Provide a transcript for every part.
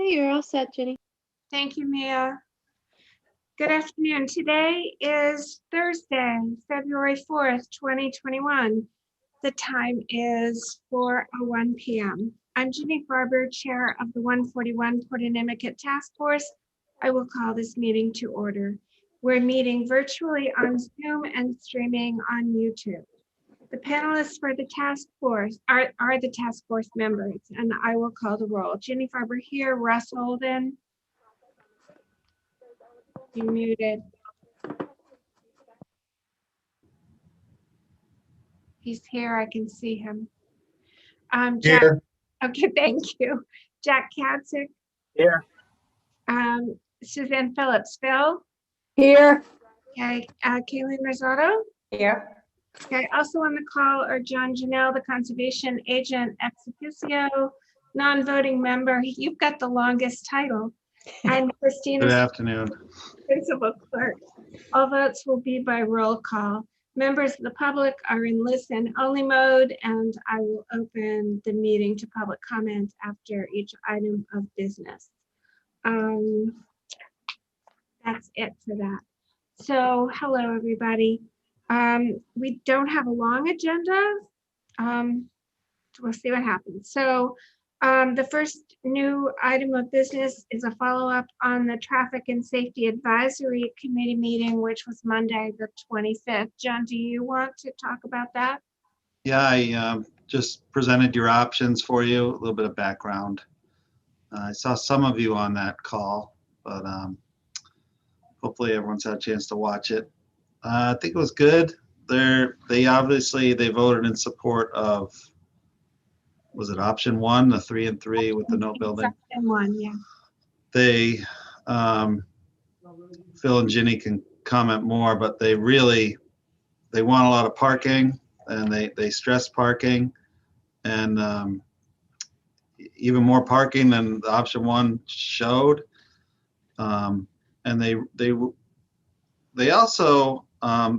You're all set, Jenny. Thank you, Mia. Good afternoon. Today is Thursday, February 4th, 2021. The time is 4:01 p.m. I'm Ginny Farber, Chair of the 141 Portanimicut Task Force. I will call this meeting to order. We're meeting virtually on Zoom and streaming on YouTube. The panelists for the task force are the task force members, and I will call the roll. Ginny Farber here, Russ Holden. You muted. He's here, I can see him. Jack, Here. okay, thank you. Jack Katzik. Here. Suzanne Phillips, Phil. Here. Okay, Kayleen Risotto. Here. Okay, also on the call are John Janelle, the conservation agent ex officio, non-voting member. You've got the longest title. And Christina. Good afternoon. Principal clerk. All votes will be by roll call. Members of the public are in listen-only mode, and I will open the meeting to public comment after each item of business. That's it for that. So, hello, everybody. We don't have a long agenda. We'll see what happens. So, the first new item of business is a follow-up on the Traffic and Safety Advisory Committee meeting, which was Monday, the 25th. John, do you want to talk about that? Yeah, I just presented your options for you, a little bit of background. I saw some of you on that call, but hopefully everyone's had a chance to watch it. I think it was good. They voted in support of, was it option 1, the 3 and 3 with the no building? Option 1, yeah. They, Phil and Ginny can comment more, but they want a lot of parking, and they stress parking, and even more parking than the option 1 showed. And they also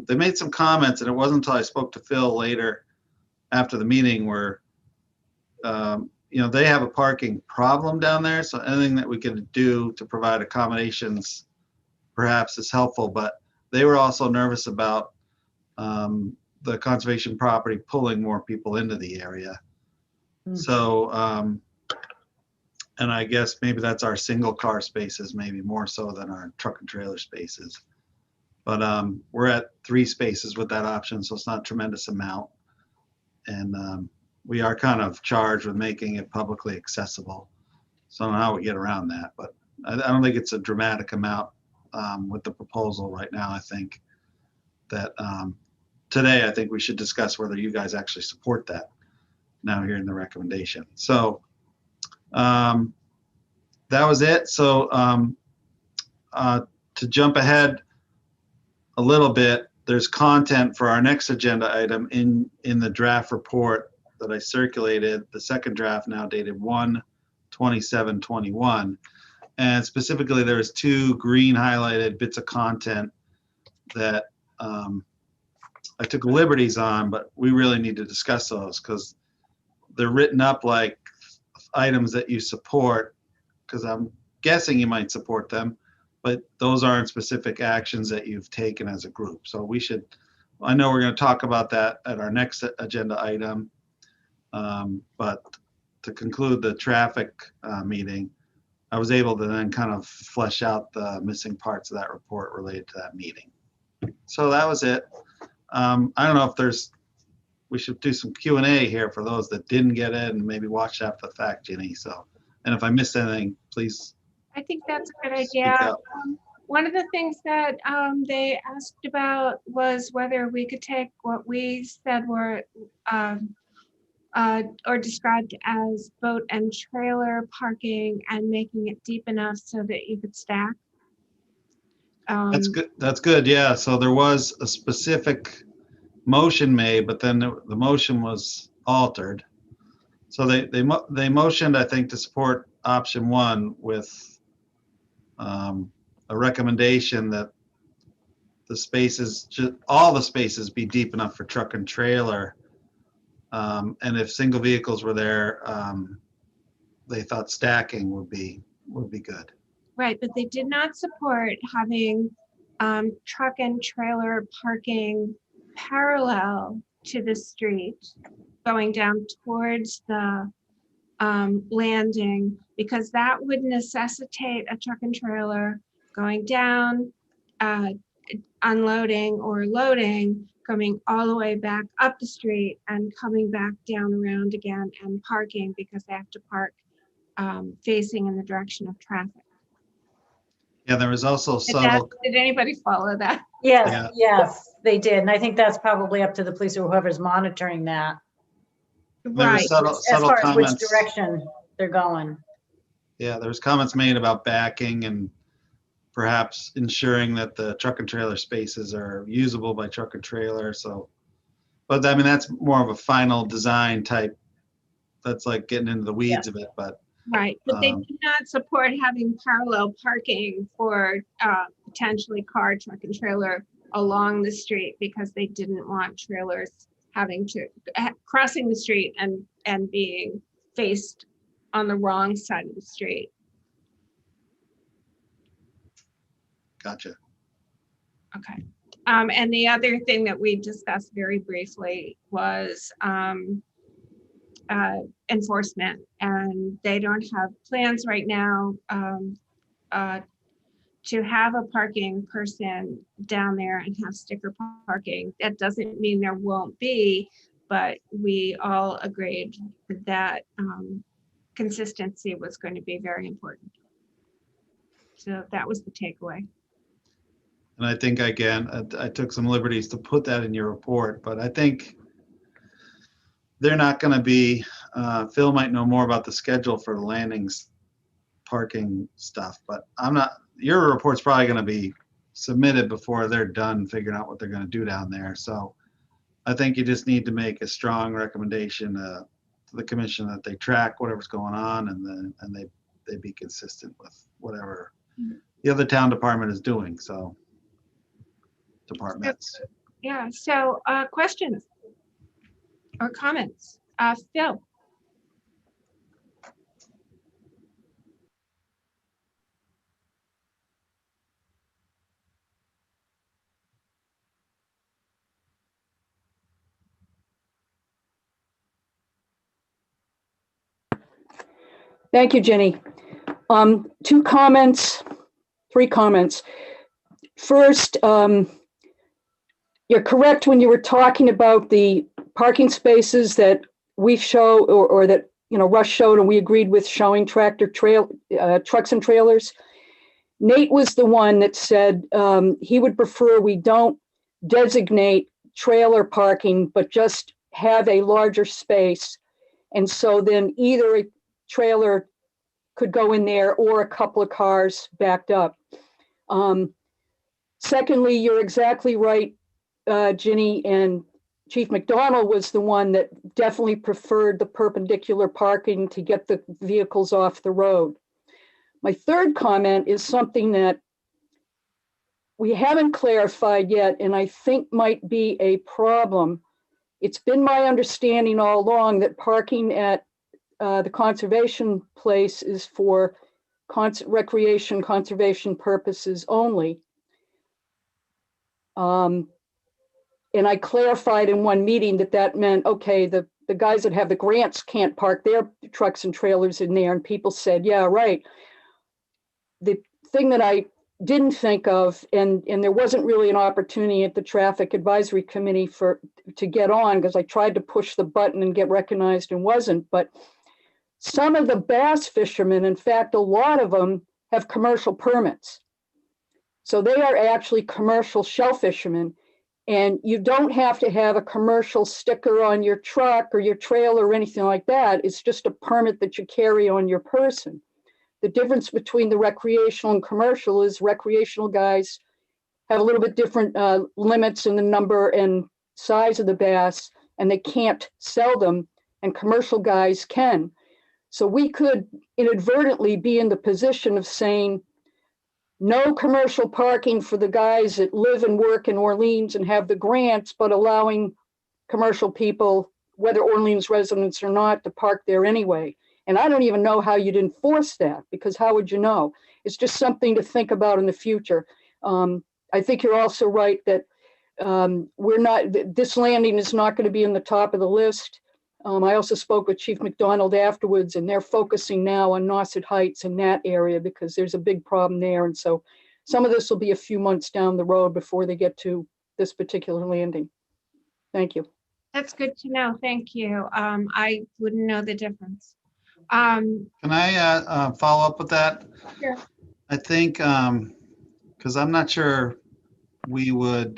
they made some comments, and it wasn't until I spoke to Phil later after the meeting where they have a parking problem down there, so anything that we could do to provide accommodations perhaps is helpful. But they were also nervous about the conservation property pulling more people into the area. So, and I guess maybe that's our single car spaces, maybe more so than our truck and trailer spaces. But we're at 3 spaces with that option, so it's not a tremendous amount. And we are kind of charged with making it publicly accessible. So I don't know how we get around that, but I don't think it's a dramatic amount with the proposal right now. I think that today, I think we should discuss whether you guys actually support that now hearing the recommendation. So that was it. So to jump ahead a little bit, there's content for our next agenda item in the draft report that I circulated, the second draft now dated 1/27/21. And specifically, there's 2 green highlighted bits of content that I took liberties on, but we really need to discuss those because they're written up like items that you support, because I'm guessing you might support them, but those aren't specific actions that you've taken as a group. So I know we're going to talk about that at our next agenda item, but to conclude the traffic meeting, I was able to then kind of flesh out the missing parts of that report related to that meeting. So that was it. I don't know if we should do some Q&A here for those that didn't get it and maybe watch after the fact, Ginny. So, and if I missed anything, please. I think that's a good idea. One of the things that they asked about was whether we could take what we said were or described as boat and trailer parking and making it deep enough so that you could stack. That's good. That's good. Yeah. So there was a specific motion made, but then the motion was altered. So they motioned, I think, to support option 1 with a recommendation that the spaces, all the spaces, be deep enough for truck and trailer. And if single vehicles were there, they thought stacking would be would be good. Right, but they did not support having truck and trailer parking parallel to the street, going down towards the landing, because that would necessitate a truck and trailer going down, unloading or loading, coming all the way back up the street and coming back down around again and parking, because they have to park facing in the direction of traffic. Yeah, there was also subtle, Did anybody follow that? Yes, Yeah. yes, they did. And I think that's probably up to the police or whoever's monitoring that, there Right. was subtle, as subtle far as which comments. direction they're going. Yeah, there was comments made about backing and perhaps ensuring that the truck and trailer spaces are usable by truck and trailer. So, but I mean, that's more of a final design type. That's like getting into the weeds of it, but Right, but they do not support having parallel parking for potentially car, truck and trailer along the street, because they didn't want trailers having to crossing the street and being faced on the wrong side of the street. gotcha. Okay. And the other thing that we discussed very briefly was enforcement, and they don't have plans right now to have a parking person down there and have sticker parking. That doesn't mean there won't be, but we all agreed that consistency was going to be very important. So that was the takeaway. And I think, again, I took some liberties to put that in your report, but I think they're not going to be, Phil might know more about the schedule for the landings parking stuff, but I'm not, your report's probably going to be submitted before they're done figuring out what they're going to do down there. So I think you just need to make a strong recommendation to the commission that they track whatever's going on, and they be consistent with whatever the other town department is doing. So departments. Yeah, so questions or comments? Phil? Thank you, Jenny. 2 comments, 3 comments. First, you're correct when you were talking about the parking spaces that we show, or that, you know, Russ showed and we agreed with, showing trucks and trailers. Nate was the one that said he would prefer we don't designate trailer parking, but just have a larger space. And so then either a trailer could go in there or a couple of cars backed up. Secondly, you're exactly right, Ginny, and Chief McDonald was the one that definitely preferred the perpendicular parking to get the vehicles off the road. My third comment is something that we haven't clarified yet, and I think might be a problem. It's been my understanding all along that parking at the conservation place is for recreation conservation purposes only. And I clarified in one meeting that meant, okay, the guys that have the grants can't park their trucks and trailers in there. And people said, yeah, right. The thing that I didn't think of, and there wasn't really an opportunity at the Traffic Advisory Committee to get on, because I tried to push the button and get recognized and wasn't, but some of the bass fishermen, in fact, a lot of them have commercial permits. So they are actually commercial shell fishermen. And you don't have to have a commercial sticker on your truck or your trailer or anything like that. It's just a permit that you carry on your person. The difference between the recreational and commercial is recreational guys have a little bit different limits in the number and size of the bass, and they can't sell them, and commercial guys can. So we could inadvertently be in the position of saying, no commercial parking for the guys that live and work in Orleans and have the grants, but allowing commercial people, whether Orleans residents or not, to park there anyway. And I don't even know how you'd enforce that, because how would you know? It's just something to think about in the future. I think you're also right that this landing is not going to be in the top of the list. I also spoke with Chief McDonald afterwards, and they're focusing now on Nauset Heights in that area because there's a big problem there. And so some of this will be a few months down the road before they get to this particular landing. Thank you. That's good to know. Thank you. I wouldn't know the difference. Can I follow up with that? Sure. I think, because I'm not sure we would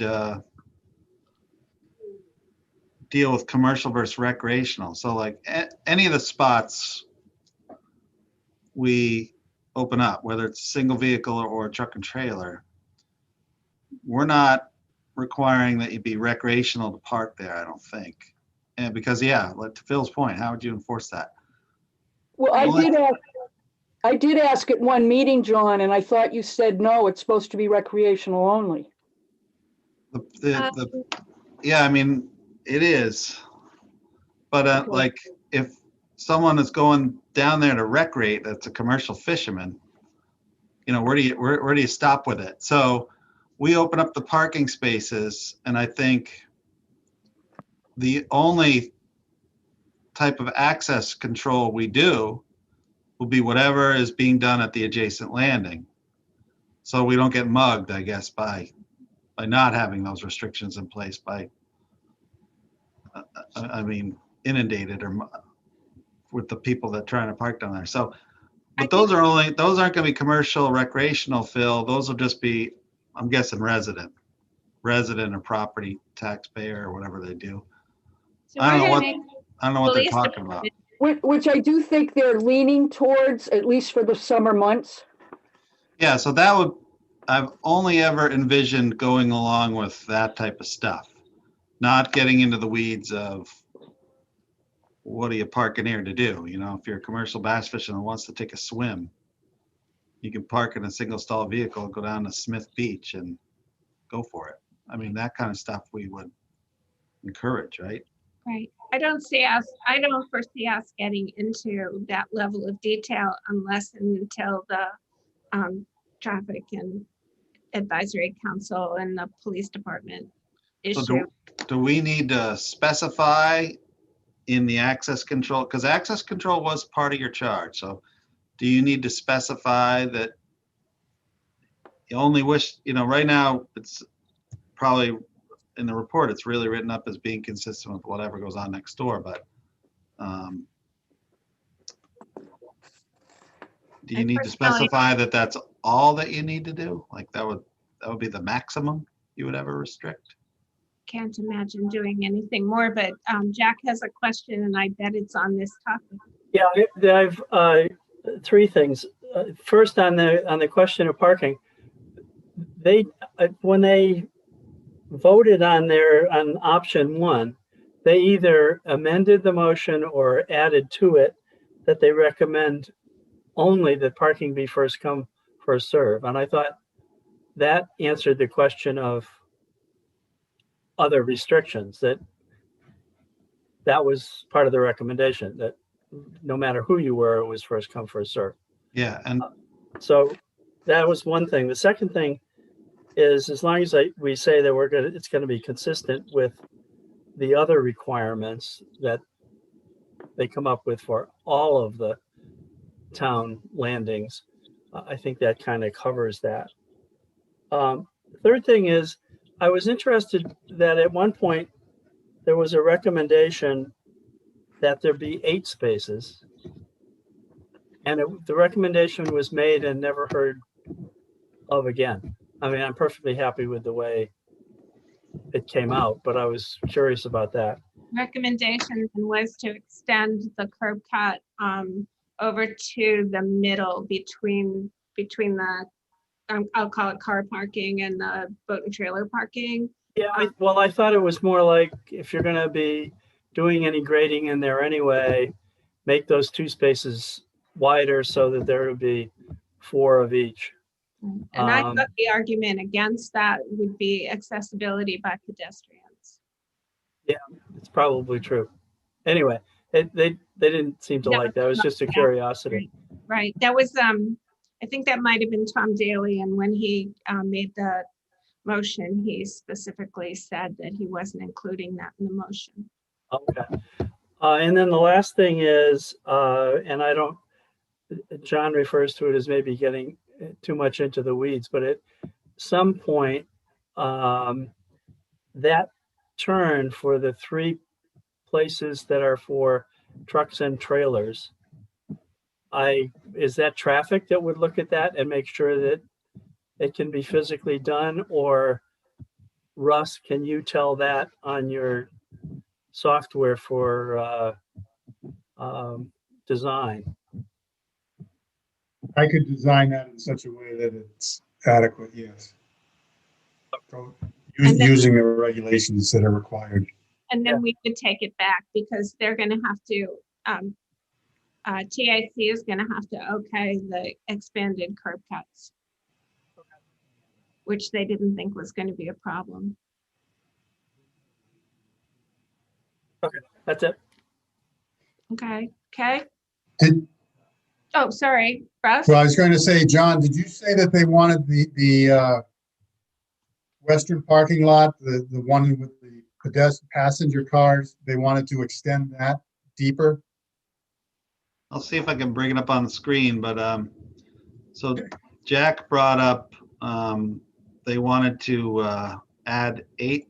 deal with commercial versus recreational. So like any of the spots we open up, whether it's a single vehicle or a truck and trailer, we're not requiring that you be recreational to park there, I don't think. And because, yeah, like to Phil's point, how would you enforce that? Well, I did ask at one meeting, John, and I thought you said, no, it's supposed to be recreational only. Yeah, I mean, it is. But Okay. like if someone is going down there to recreate, that's a commercial fisherman, you know, where do you stop with it? So we open up the parking spaces, and I think the only type of access control we do will be whatever is being done at the adjacent landing. So we don't get mugged, I guess, by not having those restrictions in place, by, I mean, inundated or with the people that trying to park down there. So, but those aren't going to be commercial, recreational, Phil. Those will just be, I'm guessing, resident or property taxpayer or whatever they do. So I don't we're know gonna what they're police talking about. Which I do think they're leaning towards, at least for the summer months. Yeah, so I've only ever envisioned going along with that type of stuff, not getting into the weeds of what are you parking here to do? You know, if you're a commercial bass fisherman that wants to take a swim, you can park in a single stall vehicle, go down to Smith Beach and go for it. I mean, that kind of stuff we would encourage, right? Right. I don't foresee us getting into that level of detail unless and until the traffic and advisory council and the police department So issue. do we need to specify in the access control? Because access control was part of your charge. So do you need to specify that you only wish, you know, right now it's probably in the report, it's really written up as being consistent with whatever goes on next door, but do you need to specify that that's all that you need to do? Like that would be the maximum you would ever restrict? Can't imagine doing anything more, but Jack has a question and I bet it's on this topic. Yeah, I've three things. First, on the question of parking, when they voted on option one, they either amended the motion or added to it that they recommend only that parking be first come, first serve. And I thought that answered the question of other restrictions, that was part of the recommendation, that no matter who you were, it was first come, first serve. Yeah, and so that was one thing. The second thing is, as long as we say that it's going to be consistent with the other requirements that they come up with for all of the town landings, I think that kind of covers that. Third thing is, I was interested that at one point there was a recommendation that there be 8 spaces, and the recommendation was made and never heard of again. I mean, I'm perfectly happy with the way it came out, but I was curious about that. Recommendation was to extend the curb cut over to the middle between the I'll call it car parking and the boat and trailer parking. Yeah, I thought it was more like, if you're going to be doing any grading in there anyway, make those 2 spaces wider so that there would be 4 of each. And I thought the argument against that would be accessibility by pedestrians. Yeah, it's probably true. Anyway, They didn't seem to No, like that. It was just a yeah. curiosity. Right, that was, I think that might have been Tom Daly, and when he made the motion, he specifically said that he wasn't including that in the motion. Okay. And then the last thing is, and I don't, John refers to it as maybe getting too much into the weeds, but at some point, that turn for the 3 places that are for trucks and trailers, is that traffic that would look at that and make sure that it can be physically done? Or Russ, can you tell that on your software for design? I could design that in such a way that it's adequate, yes. So, And then- using the regulations that are required. And then we would take it back because they're gonna have to, TIC is gonna have to okay the expanded curb cuts, which they didn't think was gonna be a problem. That's it. Okay, okay? Did, Oh, sorry, Russ? well, I was going to say, John, did you say that they wanted the western parking lot, the one with the passenger cars, they wanted to extend that deeper? I'll see if I can bring it up on the screen, but so Jack brought up they wanted to add eight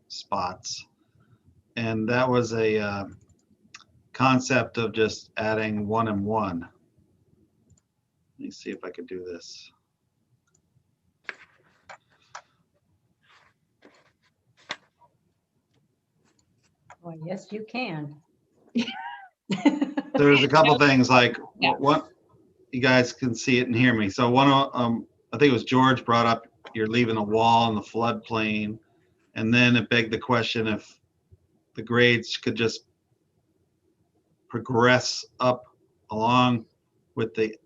spots, and that was a concept of just adding 1 and 1. Let me see if I could do this. Well, yes, you can. There's a couple things like Yeah. what you guys can see it and hear me. So one of I think it was George brought up you're leaving a wall in the floodplain, and then it begged the question if the grades could just progress up along with the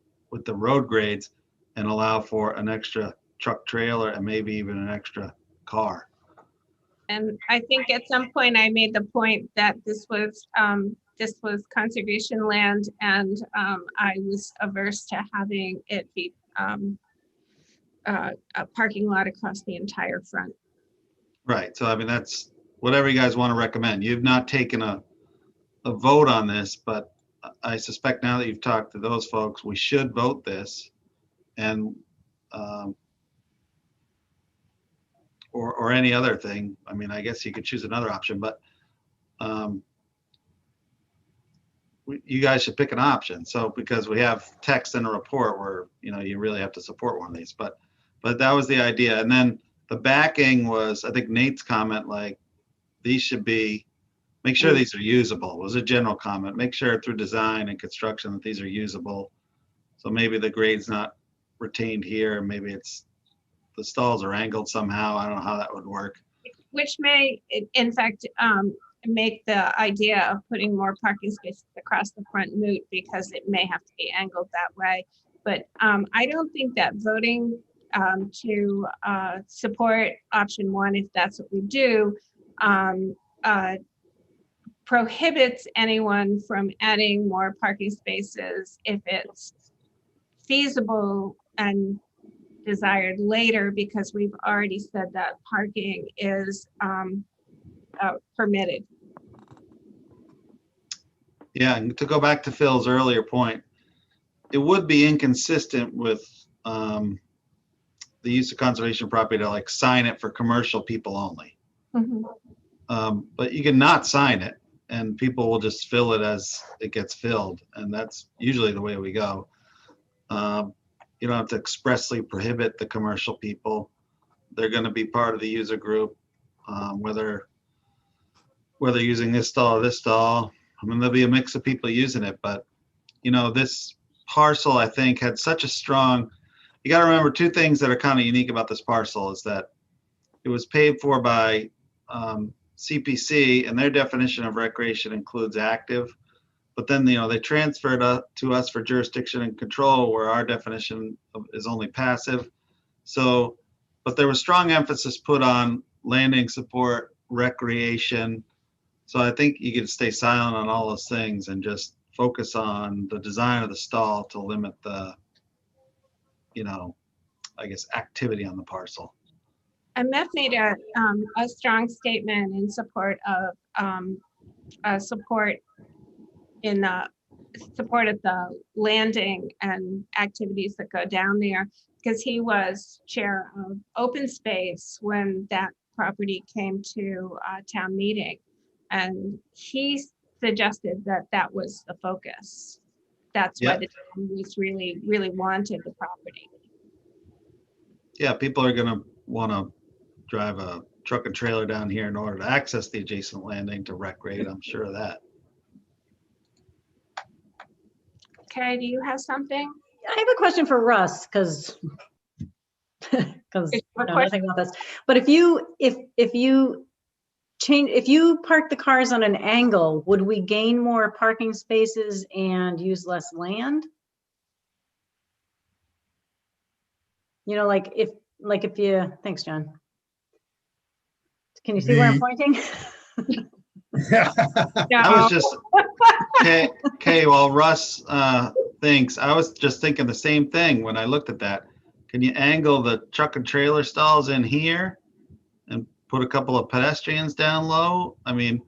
road grades and allow for an extra truck trailer and maybe even an extra car. And I think at some point I made the point that this was conservation land, and I was averse to having it be a parking lot across the entire front. Right. So I mean that's whatever you guys want to recommend. You've not taken a vote on this, but I suspect now that you've talked to those folks, we should vote this, and or any other thing. I mean, I guess you could choose another option, but you guys should pick an option. So because we have text in a report where you really have to support one of these, but that was the idea. And then the backing was, I think Nate's comment, like these should be, make sure these are usable, was a general comment. Make sure through design and construction that these are usable. So maybe the grade's not retained here, maybe it's the stalls are angled somehow. I don't know how that would work. Which may, in fact, make the idea of putting more parking spaces across the front moot, because it may have to be angled that way. But I don't think that voting to support option 1, if that's what we do, prohibits anyone from adding more parking spaces if it's feasible and desired later, because we've already said that parking is permitted. Yeah, and to go back to Phil's earlier point, it would be inconsistent with the use of conservation property to like sign it for commercial people only. Mhm. But you can not sign it, and people will just fill it as it gets filled, and that's usually the way we go. You don't have to expressly prohibit the commercial people. They're going to be part of the user group, whether using this stall or this stall. I mean, there'll be a mix of people using it, but this parcel, I think, had such a strong, you got to remember 2 things that are kind of unique about this parcel is that it was paid for by CPC, and their definition of recreation includes active, but then they transferred to us for jurisdiction and control, where our definition is only passive. So, but there was strong emphasis put on landing support, recreation. So I think you could stay silent on all those things and just focus on the design of the stall to limit the, I guess, activity on the parcel. And Beth made a strong statement in support of support of the landing and activities that go down there, because he was chair of open space when that property came to town meeting, and he suggested that that was the focus. That's why Yeah. the town was really wanted the property. Yeah, people are gonna wanna drive a truck and trailer down here in order to access the adjacent landing to recreate, I'm sure of that. Okay, do you have something? I have a question for Russ, because It's I a know question. nothing about this. But if you park the cars on an angle, would we gain more parking spaces and use less land? Like if thanks, John. Can you see where I'm pointing? I was just, okay, while Russ thinks, I was just thinking the same thing when I looked at that. Can you angle the truck and trailer stalls in here and put a couple of pedestrians down low? I mean,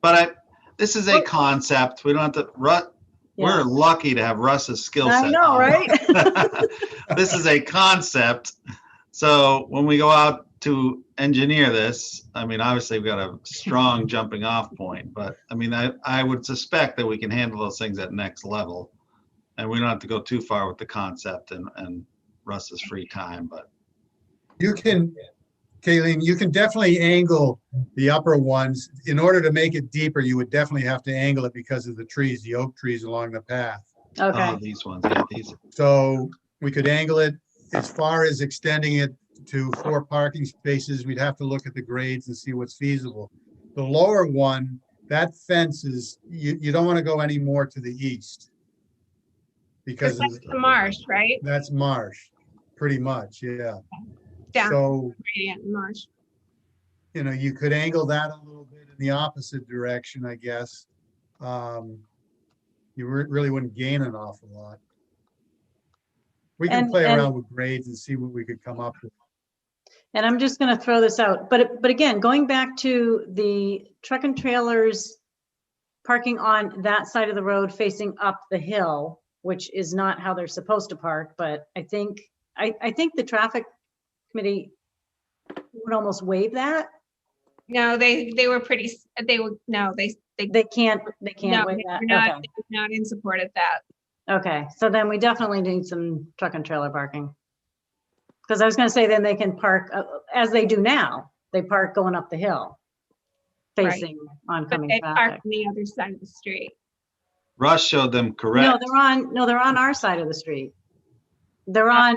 but this is a concept. We don't have to, we're lucky to have Russ's skill set. I know, right? This is a concept. So when we go out to engineer this, I mean, obviously we've got a strong jumping off point, but I mean, I would suspect that we can handle those things at next level, and we don't have to go too far with the concept and Russ's free time, but. You can, Kayleen, you can definitely angle the upper ones. In order to make it deeper, you would definitely have to angle it because of the trees, the oak trees along the path. Okay. These ones, yeah, these. So we could angle it as far as extending it to 4 parking spaces. We'd have to look at the grades and see what's feasible. The lower one, that fence is, you don't want to go any more to the east. Because That's the marsh, right? that's marsh, pretty much, yeah. Down So, gradient marsh. you could angle that a little bit in the opposite direction, I guess. You really wouldn't gain an awful lot. We can play around with grades and see what we could come up with. And I'm just going to throw this out, but again, going back to the truck and trailers parking on that side of the road facing up the hill, which is not how they're supposed to park, but I think the traffic committee would almost waive that. No, they were pretty, they would, no, they Can't no, waive they that. were not, Okay. they were not in support of that. Okay, so then we definitely need some truck and trailer parking. Because I was going to say, then they can park as they do now. They park going up the hill, Right. facing But oncoming they park traffic. on the other side of the street. Russ showed them No, correct. they're on our side of the street. They're on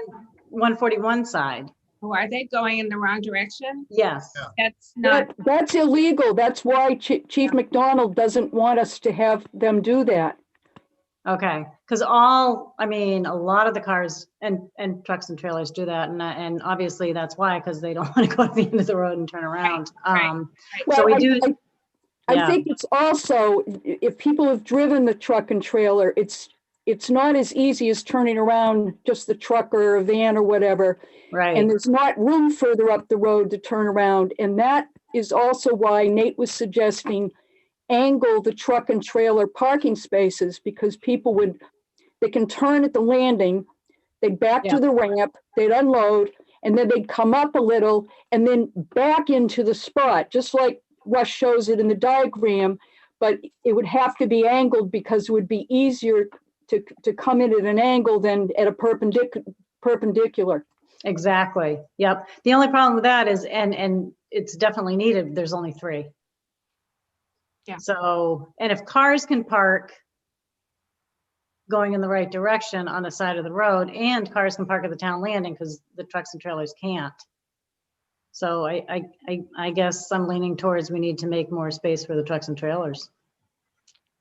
141 side. Oh, are they going in the wrong direction? Yes. Yeah. That's not, That's illegal. That's why Chief McDonald doesn't want us to have them do that. Okay, because a lot of the cars and trucks and trailers do that, and obviously that's why, because they don't want to go to the end of the road and turn around. right. So we do. I Yeah. think it's also, if people have driven the truck and trailer, it's not as easy as turning around just the truck or a van or whatever. Right. And there's not room further up the road to turn around. And that is also why Nate was suggesting angle the truck and trailer parking spaces, because they can turn at the landing, they'd back to the ramp, they'd unload, and then they'd come up a little and then back into the spot, just like Russ shows it in the diagram, but it would have to be angled because it would be easier to come in at an angle than at a perpendicular. Exactly. Yep. The only problem with that is, and it's definitely needed, there's only 3. Yeah. So, and if cars can park going in the right direction on the side of the road, and cars can park at the town landing, because the trucks and trailers can't. So I guess I'm leaning towards we need to make more space for the trucks and trailers.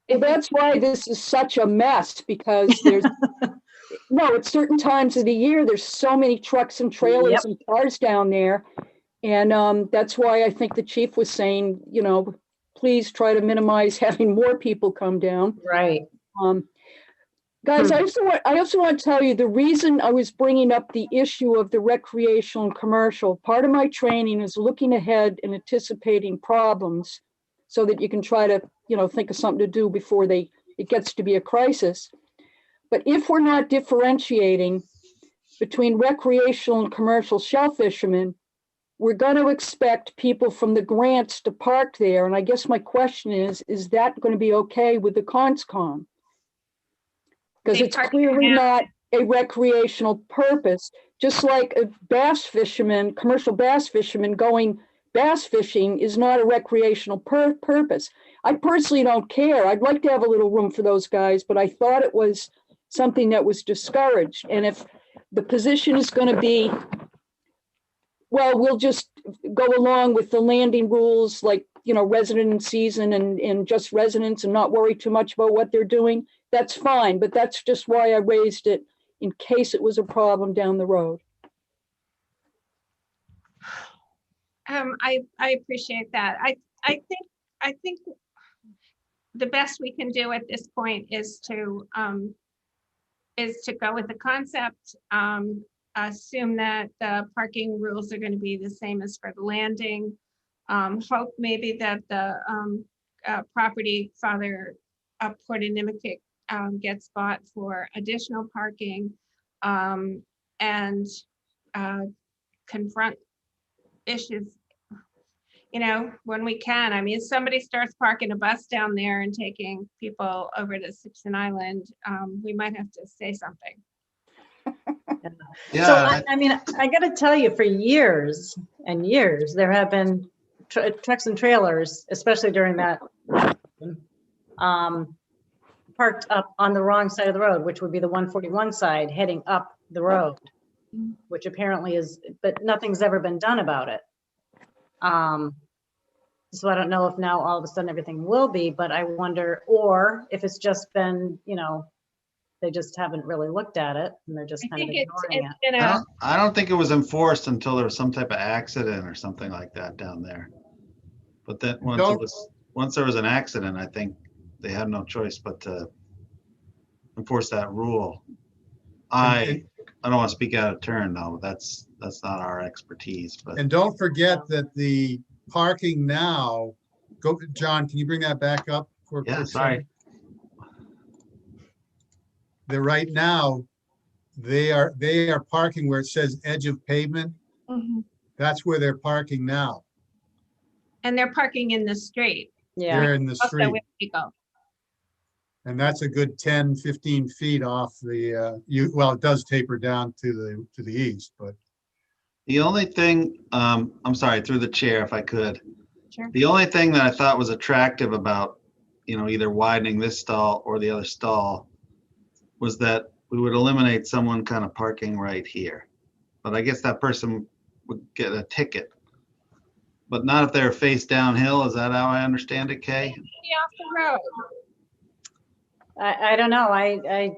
Well, that's why this is such a mess, because there's no, at certain times of the year, there's so many trucks and trailers and cars down there. And that's why I think the chief was saying, please try to minimize having more people come down. Right. Guys, I also want to tell you the reason I was bringing up the issue of the recreational and commercial. Part of my training is looking ahead and anticipating problems so that you can try to, think of something to do before it gets to be a crisis. But if we're not differentiating between recreational and commercial shell fishermen, we're going to expect people from the grants to park there. And I guess my question is that going to be okay with the CONSCOM? Because They it's park clearly now. not a recreational purpose, just like a bass fisherman, commercial bass fisherman going bass fishing is not a recreational purpose. I personally don't care. I'd like to have a little room for those guys, but I thought it was something that was discouraged. And if the position is going to be, well, we'll just go along with the landing rules, like, resident in season and just residents and not worry too much about what they're doing, that's fine. But that's just why I raised it in case it was a problem down the road. I appreciate that. I think the best we can do at this point is to go with the concept, assume that the parking rules are going to be the same as for the landing. Hope maybe that the property farther up Portanimicut gets bought for additional parking, and confront issues, when we can. I mean, if somebody starts parking a bus down there and taking people over to Simpson Island, we might have to say something. Yeah, So I mean, I got to tell you, for years and years, there have been trucks and trailers, especially during that, parked up on the wrong side of the road, which would be the 141 side heading up the road, which apparently is, but nothing's ever been done about it. So I don't know if now all of a sudden everything will be, but I wonder, or if it's just been, they just haven't really looked at it and they're just I kind of think ignoring it's been I don't think it was enforced until there was some type of accident or something like that down there. But then once there was an accident, I think they had no choice but to enforce that rule. I don't want to speak out of turn though. That's not our expertise. But And don't forget that the parking now, John, can you bring that back up for a yeah, quick sorry. second? That right now, they are parking where it says edge of pavement. Mhm. That's where they're parking now. And they're parking in the street. Yeah. They're in the Also street. with people. And that's a good 10, 15 feet off the, well, it does taper down to the east, but The only thing, I'm sorry, through the chair, if I could. Sure. The only thing that I thought was attractive about, either widening this stall or the other stall was that we would eliminate someone kind of parking right here. But I guess that person would get a ticket. But not if they're face downhill. Is that how I understand it, Kay? Be off the road. I don't know. I've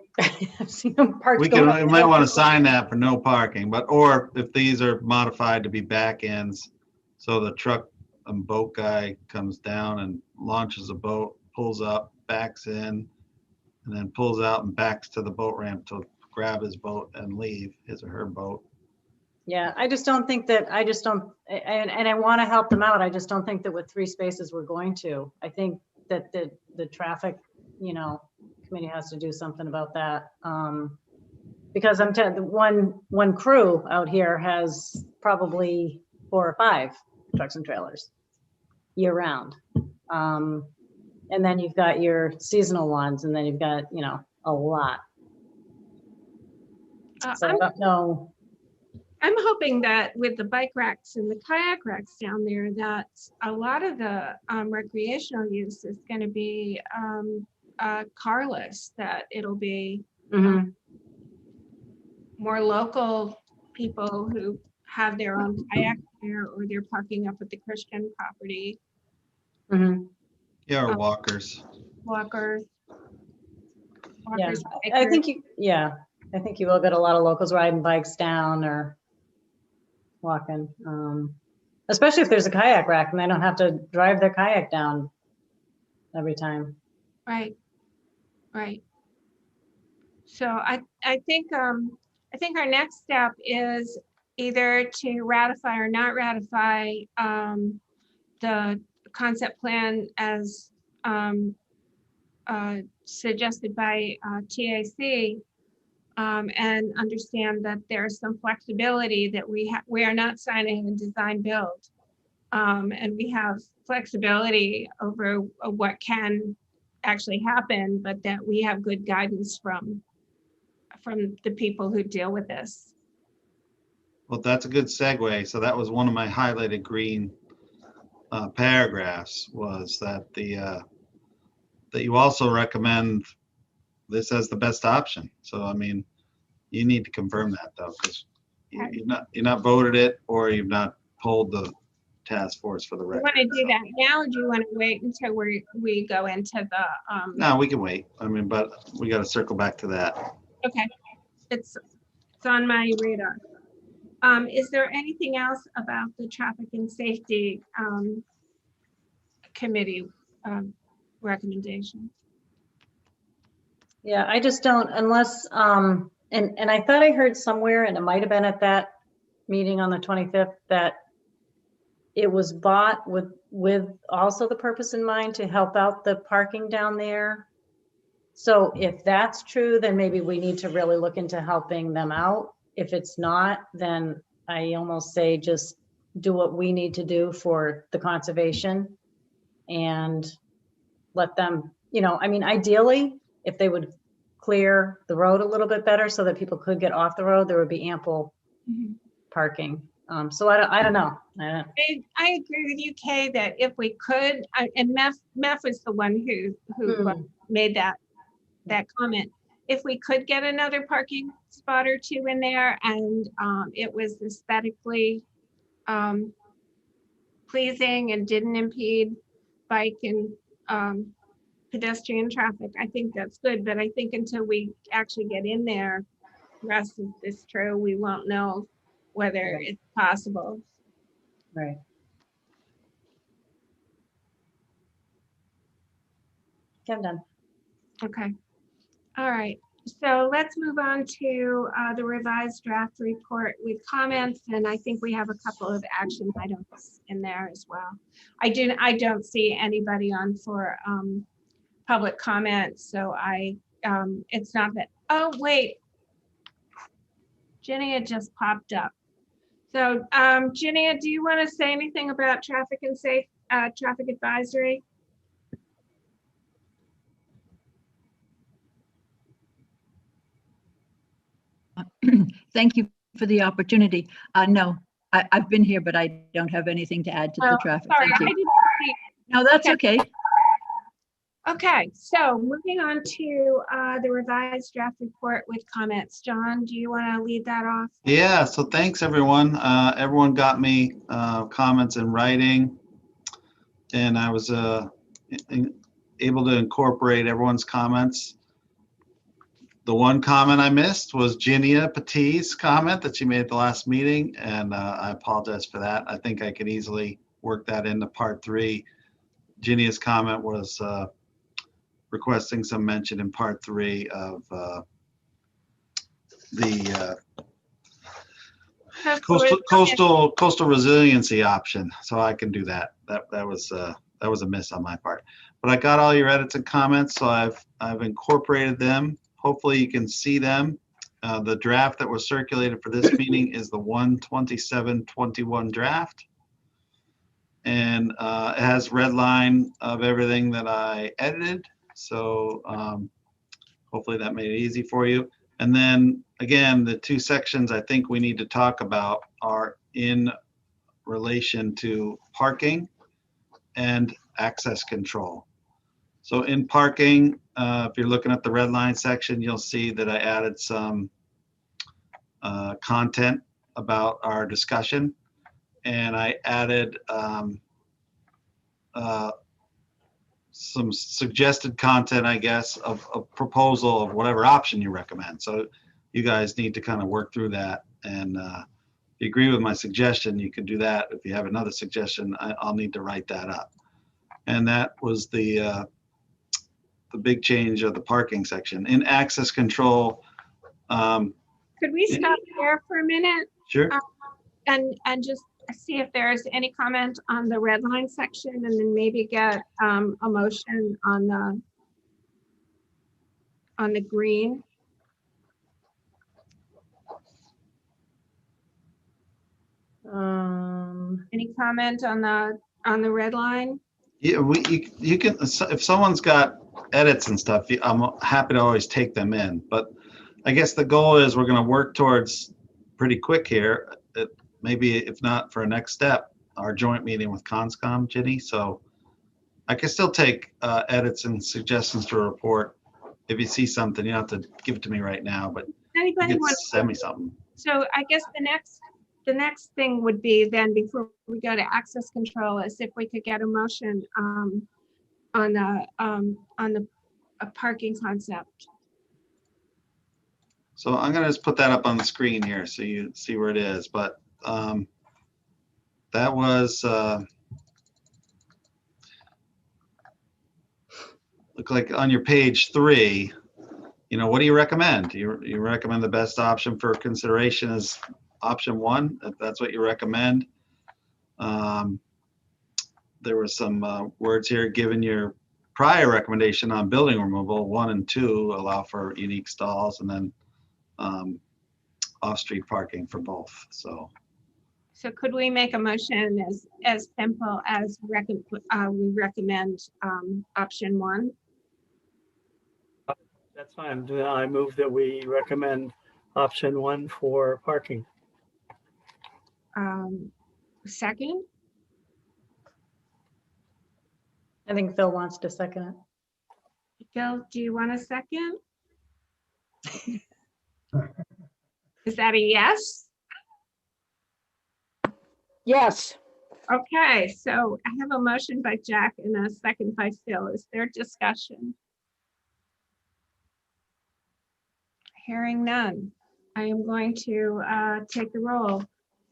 seen them parked. We might want to sign that for no parking, or if these are modified to be back ends, so the truck and boat guy comes down and launches a boat, pulls up, backs in, and then pulls out and backs to the boat ramp to grab his boat and leave his or her boat. Yeah, I just don't think that, and I want to help them out. I just don't think that with 3 spaces we're going to. I think that the traffic, committee has to do something about that. Because I'm telling one crew out here has probably 4 or 5 trucks and trailers year round. And then you've got your seasonal ones, and then you've got, a lot. So I don't know. I'm hoping that with the bike racks and the kayak racks down there, that a lot of the recreational use is going to be carless, that it'll be more local people who have their own kayak there, or they're parking up at the Christian property. Yeah, or walkers. Walkers. Yeah, Walkers, I bikers. think I think you will get a lot of locals riding bikes down or walking, especially if there's a kayak rack and they don't have to drive their kayak down every time. Right, right. So I think our next step is either to ratify or not ratify the concept plan as suggested by TAC, and understand that there's some flexibility that we are not signing a design build. And we have flexibility over what can actually happen, but that we have good guidance from the people who deal with this. Well, that's a good segue. So that was one of my highlighted green paragraphs, was that that you also recommend this as the best option. So, I mean, you need to confirm that though, because you're not voted it, or you've not polled the task force for the You record. want to do that now, or do you want to wait until we go into the, No, we can wait. I mean, but we got to circle back to that. okay, it's on my radar. Is there anything else about the traffic and safety committee recommendation? Yeah, I just don't, unless, and I thought I heard somewhere, and it might have been at that meeting on the 25th, that it was bought with also the purpose in mind to help out the parking down there. So if that's true, then maybe we need to really look into helping them out. If it's not, then I almost say just do what we need to do for the conservation and let them, I mean, ideally, if they would clear the road a little bit better so that people could get off the road, there would be ample parking. So I don't know. I agree with you, Kay, that if we could, and Meth was the one who made that comment. If we could get another parking spot or two in there, and it was aesthetically pleasing and didn't impede bike and pedestrian traffic, I think that's good. But I think until we actually get in there, the rest is true, we won't know whether it's possible. Right. I'm done. Okay. All right. So let's move on to the revised draft report with comments, and I think we have a couple of action items in there as well. I don't see anybody on for public comment, so it's not that. Oh wait, Jenny had just popped up. So Jenny, do you want to say anything about traffic and safe traffic advisory? Thank you for the opportunity. No, I've been here, but I don't have anything to add to the traffic. Sorry, Thank I you. didn't see. No, that's okay. Okay, so moving on to the revised draft report with comments. John, do you want to lead that off? Yeah, so thanks everyone. Everyone got me comments in writing, and I was able to incorporate everyone's comments. The one comment I missed was Ginia Pati's comment that she made at the last meeting, and I apologize for that. I think I could easily work that into part 3. Ginia's comment was requesting some mention in part 3 of the coastal resiliency option. So I can do that. That was a miss on my part. But I got all your edits and comments, so I've incorporated them. Hopefully you can see them. The draft that was circulated for this meeting is the 1/27/21 draft. And it has red line of everything that I edited. So hopefully that made it easy for you. And then again, the 2 sections I think we need to talk about are in relation to parking and access control. So in parking, if you're looking at the red line section, you'll see that I added some content about our discussion, and I added some suggested content, I guess, of a proposal of whatever option you recommend. So you guys need to kind of work through that. And if you agree with my suggestion, you can do that. If you have another suggestion, I'll need to write that up. And that was the the big change of the parking section. In access control, Could we stop there for a minute sure. and just see if there's any comment on the red line section, and then maybe get a motion on the green? Any comment on the red line? Yeah, you can, if someone's got edits and stuff, I'm happy to always take them in. But I guess the goal is we're going to work towards pretty quick here. Maybe if not for a next step, our joint meeting with Conscom, Ginny. So I can still take edits and suggestions to a report. If you see something, you don't have to give it to me right now, but you Anybody can want? send me something. So I guess the next thing would be then, before we go to access control, is if we could get a motion on the parking concept. So I'm gonna just put that up on the screen here so you see where it is. But that was look like on your page 3. What do you recommend? You recommend the best option for consideration is option 1. If that's what you recommend. There were some words here given your prior recommendation on building removal. 1 and 2 allow for unique stalls, and then off-street parking for both. So could we make a motion as simple as we recommend option 1? That's fine. I move that we recommend option 1 for parking. Second? I think Phil wants to second it. Phil, do you want a second? Is that a yes? Yes. Okay, so I have a motion by Jack and a second by Phil. Is there discussion? Hearing none. I am going to take the roll.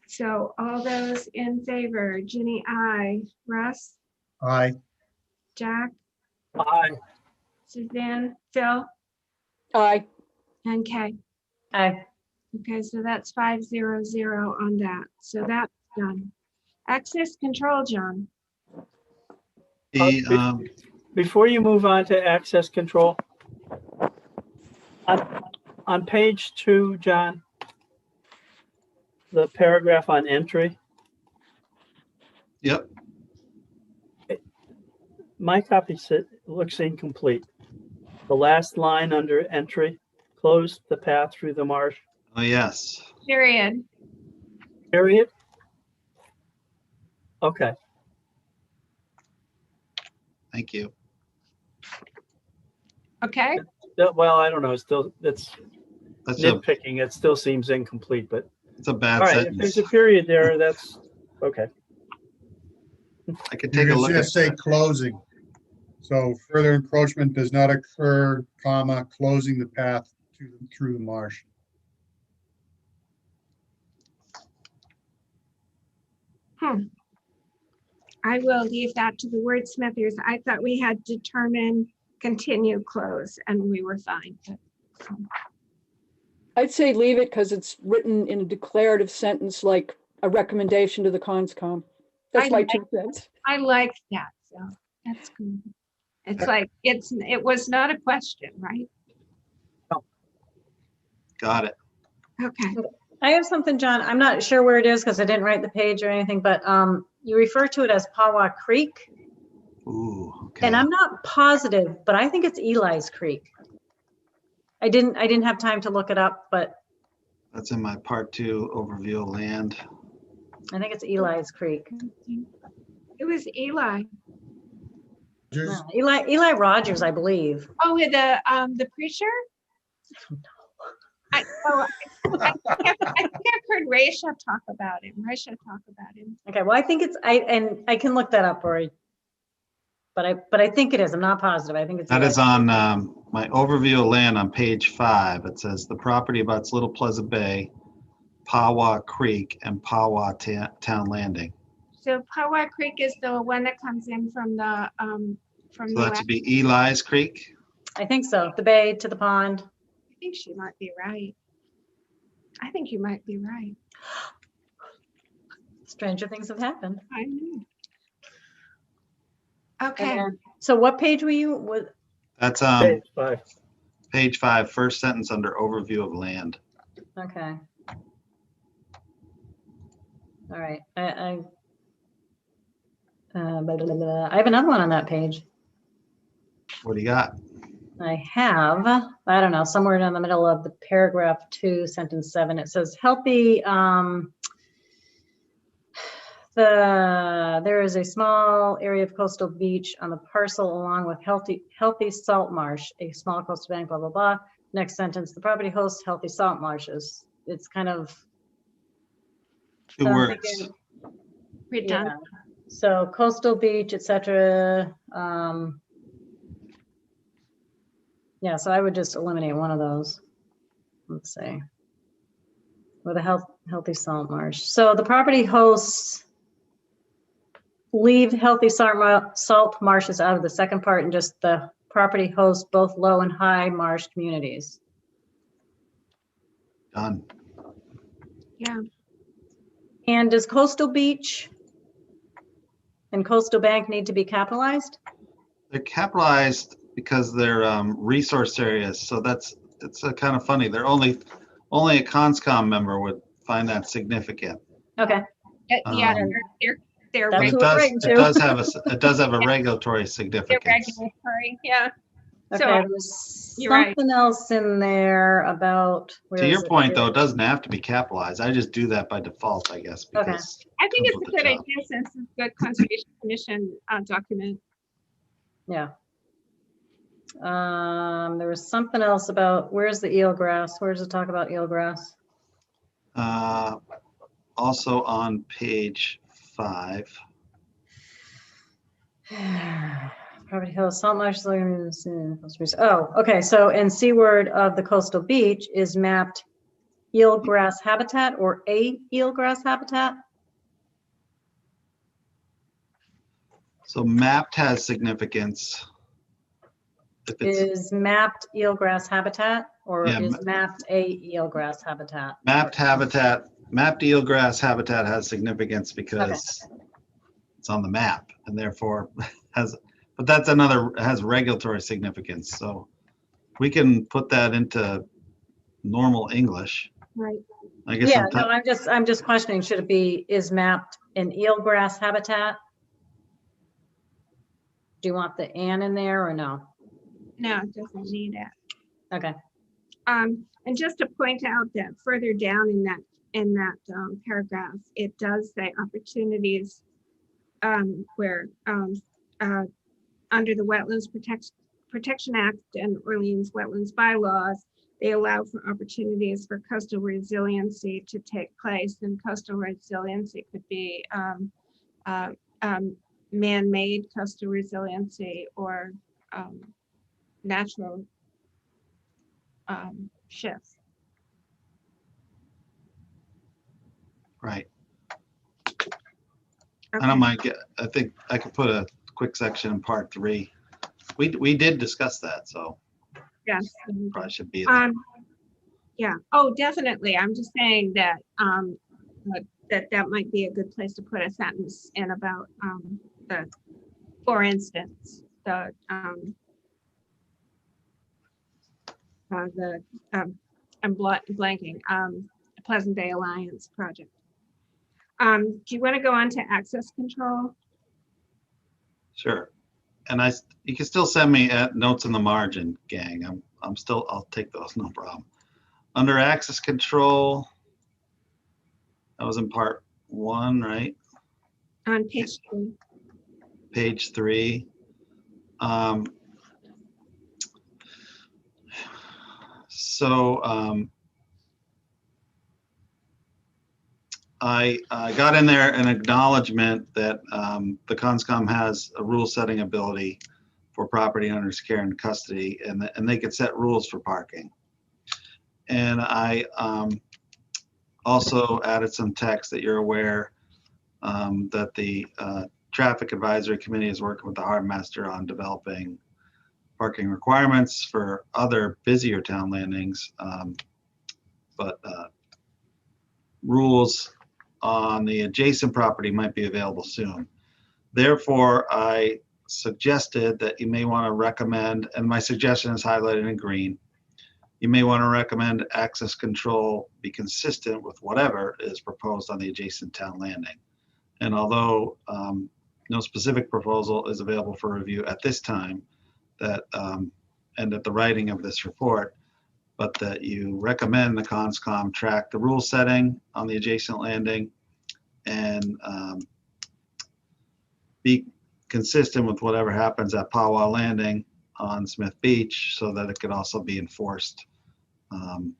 So all those in favor, Ginny, aye. Russ, Aye. Jack, Aye. Suzanne, Phil, Aye. and Kay. Aye. Okay, so that's 500 on that. So that's done. Access control, John. the Before you move on to access control, on page 2, John, the paragraph on entry, yep. my copy looks incomplete. The last line under entry, close the path through the marsh, Oh yes. Period. period. Okay, Thank you. Okay, well, I don't know, it's That's nitpicking, it still seems incomplete, but it's a all bad right, if sentence. there's a period there, that's, okay. I could You take a could look at just say that. closing. So further encroachment does not occur, comma, closing the path through the marsh. I will leave that to the wordsmithers. I thought we had determined continue close and we were fine. I'd say leave it because it's written in a declarative sentence like a recommendation to the Conscom. That's my 2 cents. I like that, so that's good. It's like, it was not a question, right? Got it. Okay. I have something, John. I'm not sure where it is because I didn't write the page or anything, but you refer to it as Pawa Creek. Ooh, okay. And I'm not positive, but I think it's Eli's Creek. I didn't have time to look it up, but That's in my part 2 overview of land. I think it's Eli's Creek. It was Eli. Just No, Eli Rogers, I believe. Oh, the preacher? I think I've heard Raisha talk about him. Okay, well, I think I can look that up, but I think it is. I'm not positive. I think it's. That Eli. is on my overview of land on page 5. It says the property abuts Little Pleasant Bay, Pawa Creek, and Pawa Town Landing. So Pawa Creek is the one that comes in from the So that should be Eli's Creek. I think so. The bay to the pond. I think she might be right. I think you might be right. Stranger things have happened. I know. And Okay, then- So what page were you with? That's Page 5. page 5, first sentence under overview of land. Okay. All right. Blah, blah, blah. I have another one on that page. What do you got? I have, I don't know, somewhere in the middle of the paragraph 2, sentence 7, it says healthy, there is a small area of coastal beach on the parcel along with healthy salt marsh, a small coastal bank, blah, blah, blah. Next sentence, the property hosts healthy salt marshes. It's kind of. 2 so I'm words. thinking, redundant. yeah. So coastal beach, etc. Yeah, so I would just eliminate one of those. Let's see. With a healthy salt marsh. So the property hosts leave healthy salt marshes out of the second part, and just the property hosts both low and high marsh communities. Done. Yeah, And does coastal beach and coastal bank need to be capitalized? They're capitalized because they're resource areas. So it's kind of funny. They're only a CONSCOM member would find that significant. Okay. yeah, Um, they're That's But who we're writing to. it does have a regulatory they're significance. regulatory, yeah. Okay, So there's you're right. something else in there about. where To is your it? point, though, it doesn't have to be capitalized. I just do that by default, I guess, Okay. because I think comes it's with a the good job. idea since it's a good conservation commission document. Yeah. There was something else about, where's the eelgrass? Where does it talk about eelgrass? Also on page 5. Property host salt marsh. Oh, okay. So in seaward of the coastal beach is mapped eelgrass habitat or a eelgrass habitat. So mapped has significance. If it's Is mapped eelgrass habitat or Yeah, is mapped a eelgrass habitat? mapped eelgrass habitat has significance because it's on the map and therefore but has regulatory significance. So we can put that into normal English. Right. I guess Yeah, no, I'm just questioning, should it be, is mapped an eelgrass habitat? Do you want the "and" in there or no? No, it doesn't need it. Okay, And just to point out that further down in that paragraph, it does say opportunities where under the Wetlands Protection Act and Orleans Wetlands bylaws, they allow for opportunities for coastal resiliency to take place, and coastal resiliency could be man-made coastal resiliency or natural shifts. Right. Okay. I think I could put a quick section in part 3. We did discuss that, so Yes. probably should be there. Yeah. Oh, definitely. I'm just saying that that might be a good place to put a sentence in about the, for instance, the I'm blanking Pleasant Bay Alliance project. Do you want to go on to access control? Sure. And you can still send me notes in the margin, gang. I'll take those, no problem. Under access control, that was in part 1, right? On page 3. Page 3. I got in there an acknowledgement that the CONSCOM has a rule-setting ability for property owners' care and custody, and they could set rules for parking. And I also added some text that you're aware that the Traffic Advisory Committee is working with the Harbor Master on developing parking requirements for other busier town landings, but rules on the adjacent property might be available soon. Therefore, I suggested that you may want to recommend, and my suggestion is highlighted in green, you may want to recommend access control be consistent with whatever is proposed on the adjacent town landing. And although no specific proposal is available for review at this time, that and at the writing of this report, but that you recommend the CONSCOM track the rule setting on the adjacent landing and be consistent with whatever happens at Powell Landing on Smith Beach so that it could also be enforced and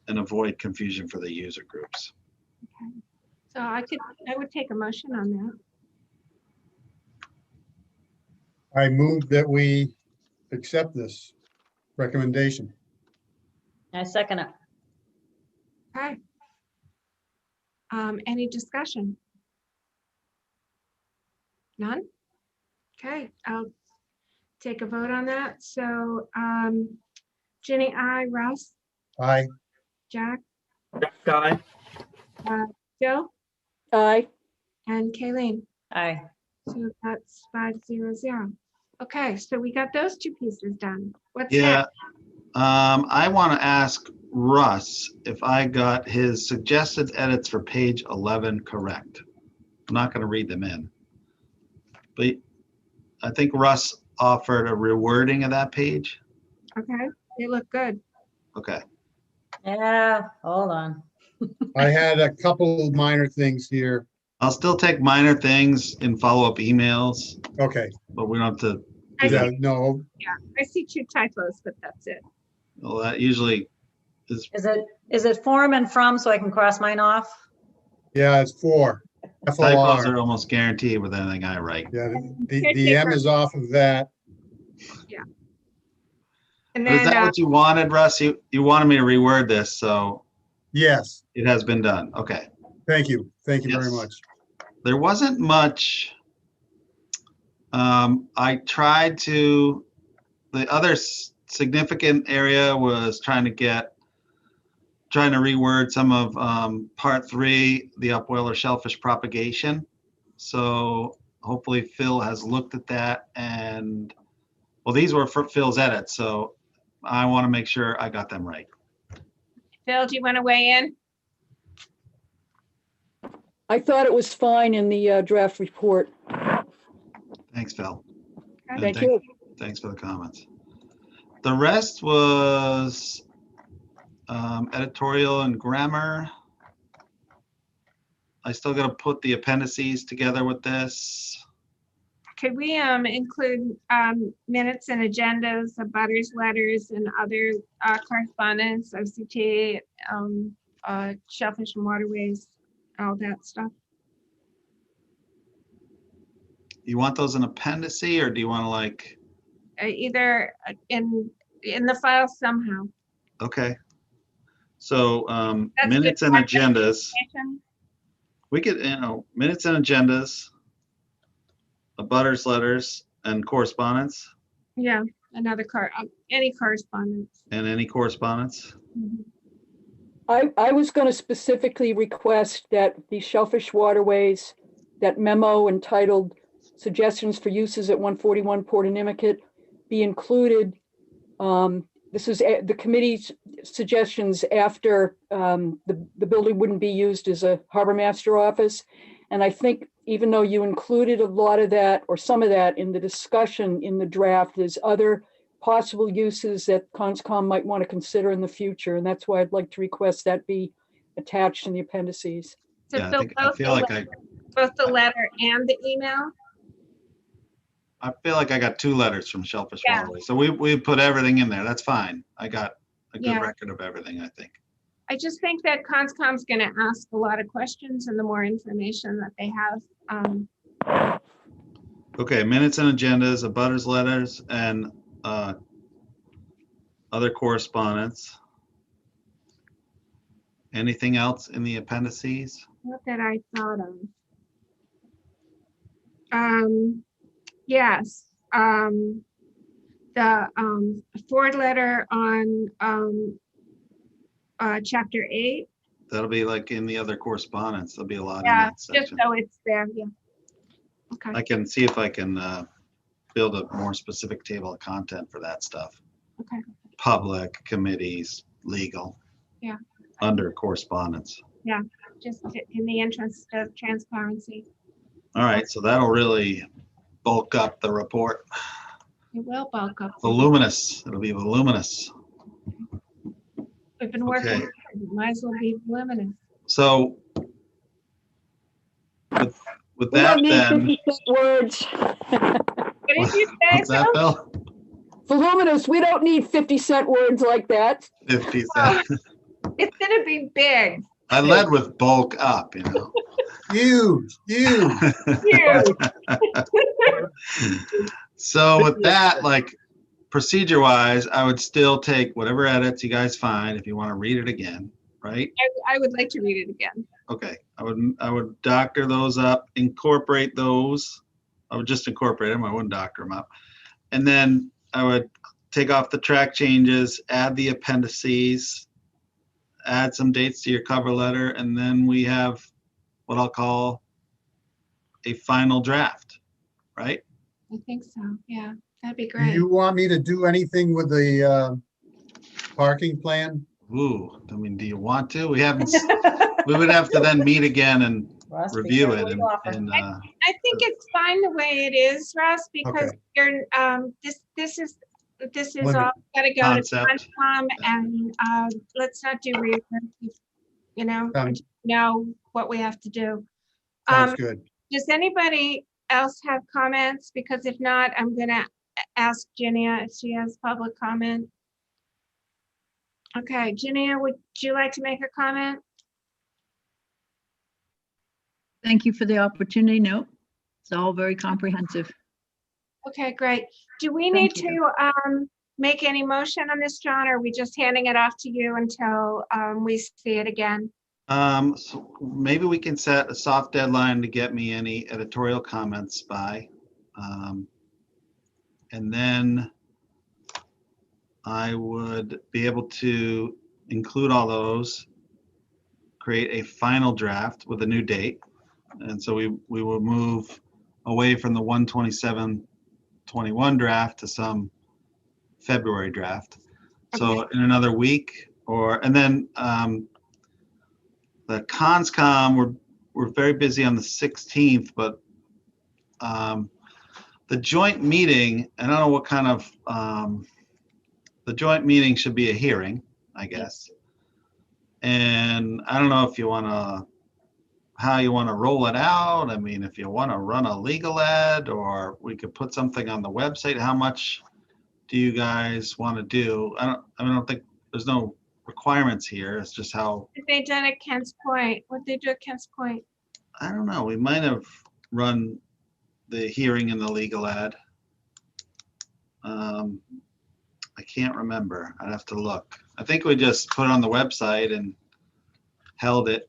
avoid confusion for the user groups. Okay. So I would take a motion on that. I move that we accept this recommendation. I second it. Okay. Any discussion? None? Okay, I'll take a vote on that. So, Ginny, aye. Russ, Aye. Jack, Guy, Joe, Aye. and Kayleen. Aye. So that's 500. Okay, so we got those two pieces done. What's Yeah, next? I want to ask Russ if I got his suggested edits for page 11 correct. I'm not going to read them in, but I think Russ offered a rewording of that page. Okay, they look good. Okay. Yeah, hold on. I had a couple of minor things here. I'll still take minor things in follow-up emails, Okay, but we don't have to I do yeah, that. no, I see 2 typos, but that's it. Well, that usually is, Is it form and from so I can cross mine off? yeah, it's 4. typos FOR. are almost guaranteed with anything I write. Yeah, the M is off of that. And But is then, that what you wanted, Russ? You wanted me to reword this, so Yes, it has been done. Okay. thank you. Thank you very Yes. much. There wasn't much. I tried to, the other significant area was trying to reword some of part 3, the upwell or shellfish propagation. So hopefully Phil has looked at that, and well, these were for Phil's edits, so I want to make sure I got them right. Phil, do you want to weigh in? I thought it was fine in the draft report. Thanks, Phil. And Thank you. Thanks for the comments. The rest was editorial and grammar. I still got to put the appendices together with this. Could we include minutes and agendas, abutters letters, and other correspondence, OCT, shellfish and waterways, all that stuff? You want those in appendice, or do you want to like? Either in the file somehow. Okay. So That's minutes good and agendas. information. We could, minutes and agendas, abutters letters, and correspondence, Yeah, another any correspondence. and any correspondence. Mhm. I was going to specifically request that the shellfish waterways, that memo entitled Suggestions for Uses at 141 Portanimicut be included. This is the committee's suggestions after the building wouldn't be used as a harbor master office. And I think even though you included a lot of that or some of that in the discussion in the draft, there's other possible uses that CONSCOM might want to consider in the future. And that's why I'd like to request that be attached in the appendices. So Yeah, Phil, I feel like both the letter and the email? I got 2 letters from Shellfish Yeah. Waterway. So we put everything in there. That's fine. I got a good Yeah. record of everything, I think. I just think that CONSCOM's going to ask a lot of questions, and the more information that they have. Okay, minutes and agendas, abutters letters, and other correspondence. Anything else in the appendices? Not that I thought of. Yes. The Ford letter on chapter 8. That'll be like in the other correspondence. There'll be a lot in Yeah, that just section. so it's there. Yeah. Okay. I can see if I can build a more specific table of content for that stuff. Okay. Public, committees, legal. Yeah. Under correspondence. Just in the interest of transparency. All right, so that'll really bulk up the report. It will bulk up. Voluminous. It'll be voluminous. We've been working. Okay. Might as well be voluminous. So with We that don't need then, 50 words. What did you say, what's that, Phil? Bill? Voluminous, we don't need 50-cent words like that. 50 Oh, cents. it's gonna be big. I led with bulk up, you know. Huge, huge. Huge. So with that, like procedure wise, I would still take whatever edits you guys find if you want to read it again, right? I would like to read it again. Okay, I would doctor those up, incorporate those. I would just incorporate them. I wouldn't doctor them up. And then I would take off the track changes, add the appendices, add some dates to your cover letter, and then we have what I'll call a final draft, right? I think so. Yeah, that'd be Do great. you want me to do anything with the parking plan? Ooh, I mean, do you want to? We haven't, we would have to then meet again and Russ, be review careful it what you offer. and I think it's fine the way it is, Russ, because Okay. you're this is Limit. all gotta go to Concept. Concom, and let's not do rework. You know, Sounds- know what we have to do. Sounds good. Does anybody else have comments? Because if not, I'm gonna ask Ginia if she has public comment. Okay, Ginia, would you like to make a comment? Thank you for the opportunity. No, it's all very comprehensive. Okay, great. Do we need Thank you. to make any motion on this, John, or are we just handing it off to you until we see it again? so maybe we can set a soft deadline to get me any editorial comments by. And then I would be able to include all those, create a final draft with a new date. And so we will move away from the 1/27/21 draft to some February draft. So in another week and then the conscom, we're very busy on the 16th, but the joint meeting, I don't know what kind of, the joint meeting should be a hearing, I guess. And I don't know if you want to, how you want to roll it out. I mean, if you want to run a legal ad, or we could put something on the website. How much do you guys want to do? I don't think there's no requirements here. It's just how, If they done at Kent's Point, what they do at Kent's Point? I don't know. We might have run the hearing in the legal ad. I can't remember. I'd have to look. I think we just put it on the website and held it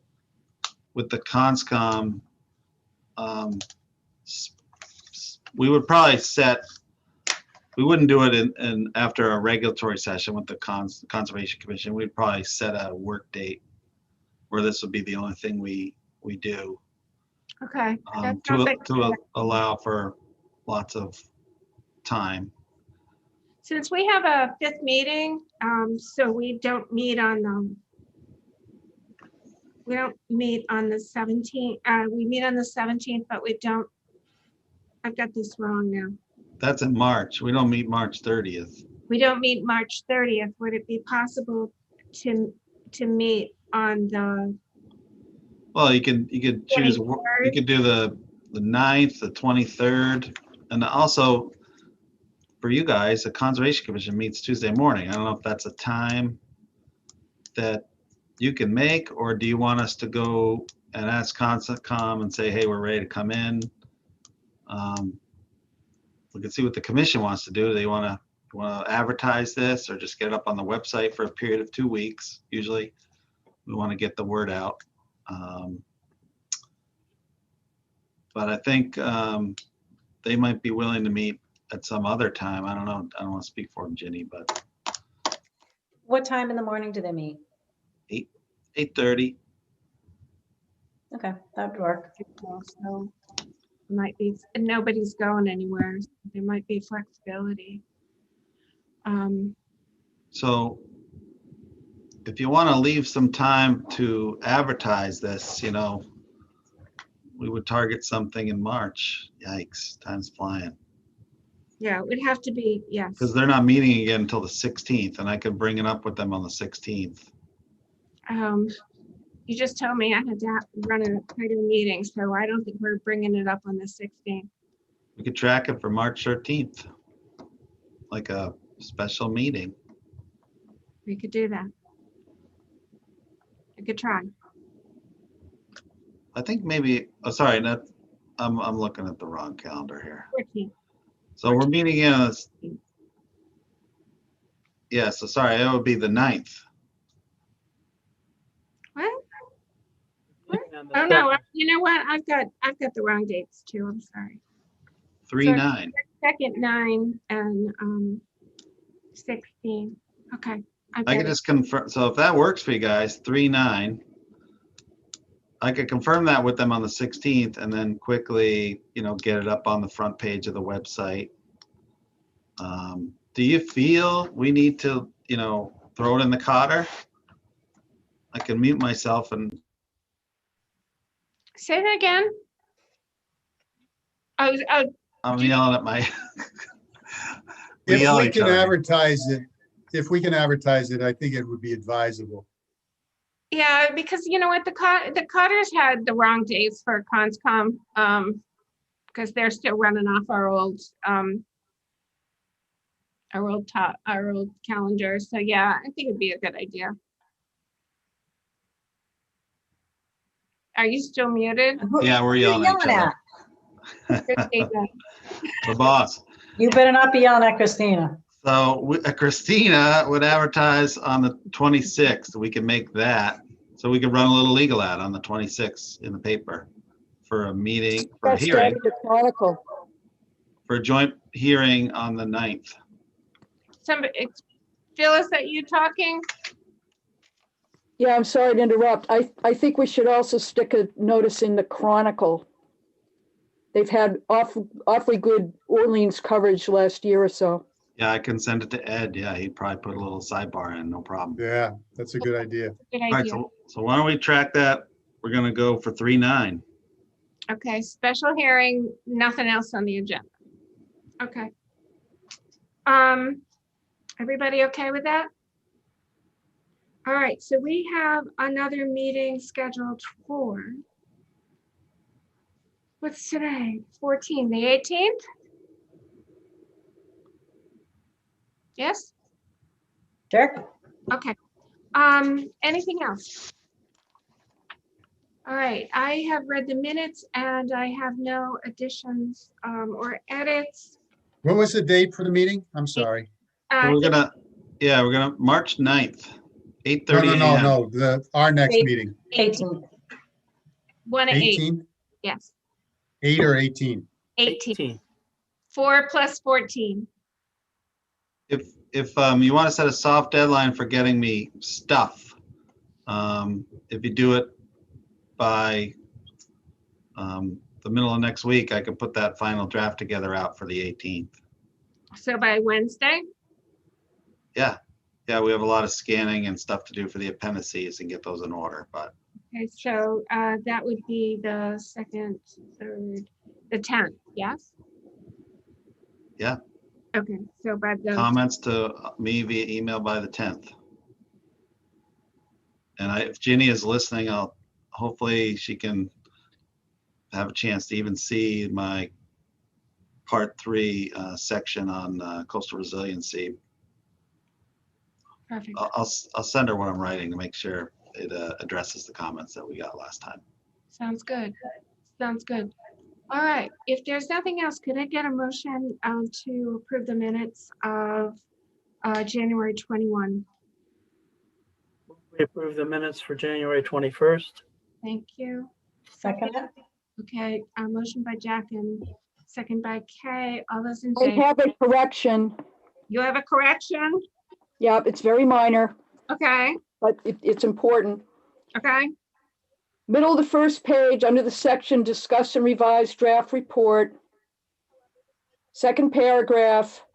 with the conscom. We would probably we wouldn't do it in after a regulatory session with the Conservation Commission. We'd probably set a work date where this would be the only thing we do, Okay. that sounds like- to allow for lots of time. Since we have a 5th meeting, so we don't meet on the 17th. We meet on the 17th, but we don't, I've got this wrong now. That's in March. We don't meet March 30th. We don't meet March 30th. Would it be possible to meet on the, Well, you could choose, you 23rd? could do the 9th, the 23rd, and also for you guys, the Conservation Commission meets Tuesday morning. I don't know if that's a time that you can make, or do you want us to go and ask Conscom and say, hey, we're ready to come in? We can see what the commission wants to do. Do they want to advertise this or just get it up on the website for a period of 2 weeks? Usually we want to get the word out. But I think they might be willing to meet at some other time. I don't know. I don't want to speak for them, Ginny, but What time in the morning do they meet? 8:30. Okay, that would work. So might be, and nobody's going anywhere. So there might be flexibility. So if you want to leave some time to advertise this, we would target something in March. Yikes, time's flying. Yeah, it would have to be, yes. Because they're not meeting again until the 16th, and I could bring it up with them on the 16th. You just told me I had to run a tighter meeting, so I don't think we're bringing it up on the 16th. We could track it for March 13th, like a special meeting. We could do that. I could try. I think maybe, oh, sorry, I'm looking at the wrong calendar here. 14th. So we're meeting in, yeah, so sorry, it would be the 9th. What? On the Oh no, second. you know what? I've got the wrong dates too. I'm sorry. 3/9. Second 9 and 16. Okay. I've I got could it. just confirm, so if that works for you guys, 3/9. I could confirm that with them on the 16th and then quickly, get it up on the front page of the website. Do you feel we need to, throw it in the Cotter? I can mute myself and Say that again. Oh, I'm yelling at my. If yell at we each can other. advertise it, I think it would be advisable. yeah, because you know what, the Cotters had the wrong dates for Conscom, because they're still running off our old calendar. So yeah, I think it'd be a good idea. Are you still muted? Yeah, we're Who are you yelling at each other. Christina? The boss. You better not be yelling at Christina. So Christina would advertise on the 26th. We can make that. So we could run a little legal ad on the 26th in the paper for a meeting, for a That's hearing, starting the Chronicle. for a joint hearing on the 9th. Phyllis, are you talking? Yeah, I'm sorry to interrupt. I think we should also stick a notice in the Chronicle. They've had awfully good Orleans coverage last year or so. Yeah, I can send it to Ed. Yeah, he'd probably put a little sidebar in, no problem. Yeah, that's a good idea. Good All right, idea. so why don't we track that? We're gonna go for 3/9. Okay, special hearing, nothing else on the agenda. Okay. Everybody okay with that? All right, so we have another meeting scheduled for, what's today? 14, the 18th? Yes? Sure. Okay. Anything else? All right, I have read the minutes and I have no additions or edits. What was the date for the meeting? I'm sorry. We're gonna March 9th, 8:30 No, a.m. our next Eight. meeting, 18. 1 to 8, 18, yes, 8 or 18? 18. 4 plus 14. If you want to set a soft deadline for getting me stuff, if you do it by the middle of next week, I can put that final draft together out for the 18th. So by Wednesday? Yeah, we have a lot of scanning and stuff to do for the appendices and get those in order, but Okay, so that would be the 2nd, 3rd, the 10th, yes? Yeah. Okay, so by the, comments to me via email by the 10th. And if Ginny is listening, hopefully she can have a chance to even see my part 3 section on coastal resiliency. perfect. I'll send her what I'm writing to make sure it addresses the comments that we got last time. Sounds good. Sounds good. All right, if there's nothing else, could I get a motion to approve the minutes of January 21? We approve the minutes for January 21st. Thank you. Second. Okay, a motion by Jack and second by Kay. All those in I favor? have a correction. You have a correction? Yeah, it's very minor, Okay, but it's important. okay, Middle of the first page, under the section, discuss and revise draft report. Second paragraph.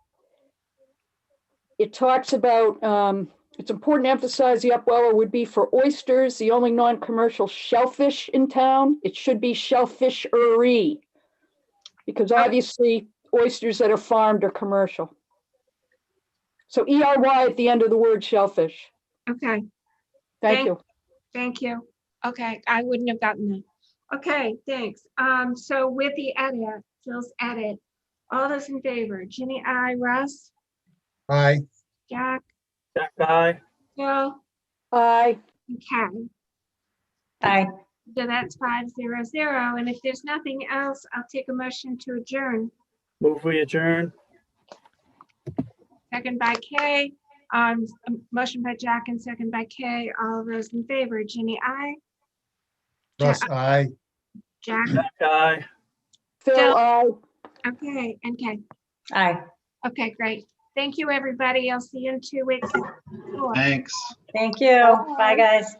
It talks about, it's important to emphasize the upweller would be for oysters, the only non-commercial shellfish in town. It should be shellfishery. Because obviously oysters that are farmed are commercial. So ERY at the end of the word shellfish. okay. Thank you. Thank you. Okay, I wouldn't have gotten that. Okay, thanks. So with the edit, Phil's edit, all those in favor, Ginny, I, Russ, Aye. Jack, Jack, aye. Phil, Aye. and Ken. Aye. So that's 5-0-0. And if there's nothing else, I'll take a motion to adjourn. Move we adjourn. Second by Kay. A motion by Jack and second by Kay. All those in favor, Ginny, I, Russ, aye. Jack, Jack, aye. Phil, Phil. aye. okay, and Kay. Aye. Okay, great. Thank you, everybody. I'll see you in 2 weeks. Thanks. Thank you. Bye, guys.